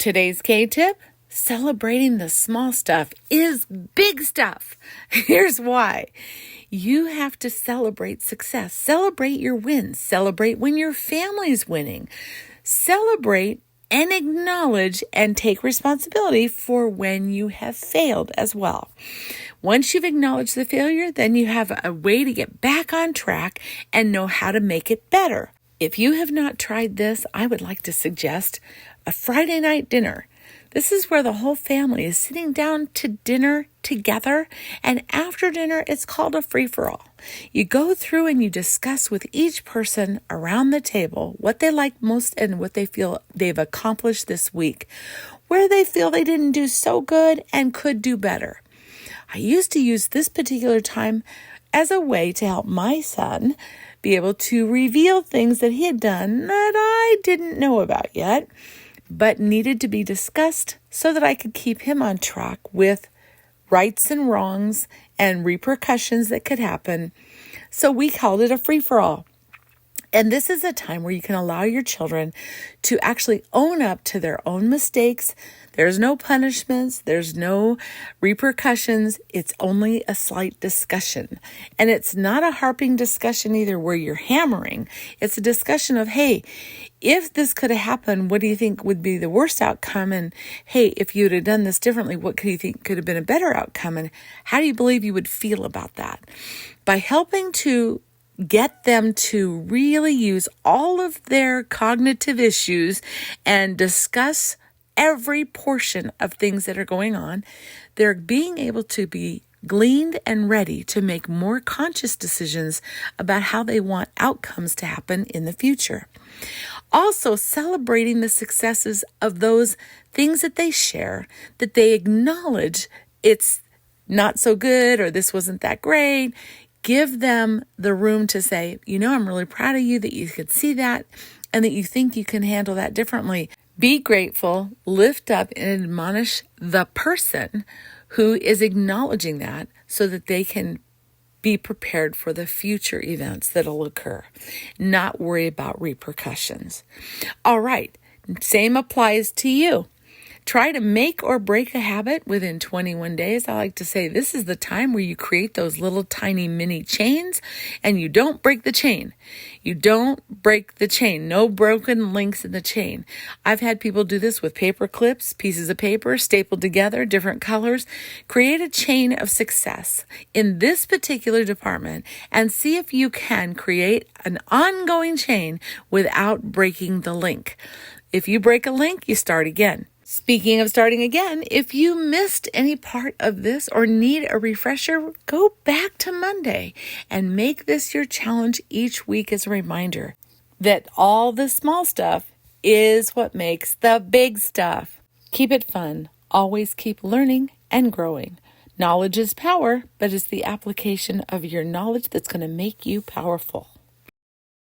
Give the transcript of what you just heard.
Today's K-tip, celebrating the small stuff is big stuff. Here's why. You have to celebrate success. Celebrate your wins. Celebrate when your family's winning. Celebrate and acknowledge and take responsibility for when you have failed as well. Once you've acknowledged the failure, then you have a way to get back on track and know how to make it better. If you have not tried this, I would like to suggest a Friday night dinner. This is where the whole family is sitting down to dinner together, and after dinner, it's called a free-for-all. You go through and you discuss with each person around the table what they like most and what they feel they've accomplished this week, where they feel they didn't do so good and could do better. I used to use this particular time as a way to help my son be able to reveal things that he had done that I didn't know about yet, but needed to be discussed so that I could keep him on track with rights and wrongs and repercussions that could happen. So we called it a free-for-all. And this is a time where you can allow your children to actually own up to their own mistakes. There's no punishments. There's no repercussions. It's only a slight discussion. And it's not a harping discussion either where you're hammering. It's a discussion of, hey, if this could have happened, what do you think would be the worst outcome? And hey, if you'd have done this differently, what could you think could have been a better outcome? And how do you believe you would feel about that? By helping to get them to really use all of their cognitive issues and discuss every portion of things that are going on, they're being able to be gleaned and ready to make more conscious decisions about how they want outcomes to happen in the future. Also, celebrating the successes of those things that they share, that they acknowledge it's not so good or this wasn't that great. Give them the room to say, I'm really proud of you that you could see that and that you think you can handle that differently. Be grateful, lift up, and admonish the person who is acknowledging that so that they can be prepared for the future events that'll occur. Not worry about repercussions. All right, same applies to you. Try to make or break a habit within 21 days. I like to say this is the time where you create those little tiny mini chains and you don't break the chain. You don't break the chain. No broken links in the chain. I've had people do this with paper clips, pieces of paper stapled together, different colors. Create a chain of success in this particular department and see if you can create an ongoing chain without breaking the link. If you break a link, you start again. Speaking of starting again, if you missed any part of this or need a refresher, go back to Monday and make this your challenge each week as a reminder that all the small stuff is what makes the big stuff. Keep it fun. Always keep learning and growing. Knowledge is power, but it's the application of your knowledge that's going to make you powerful.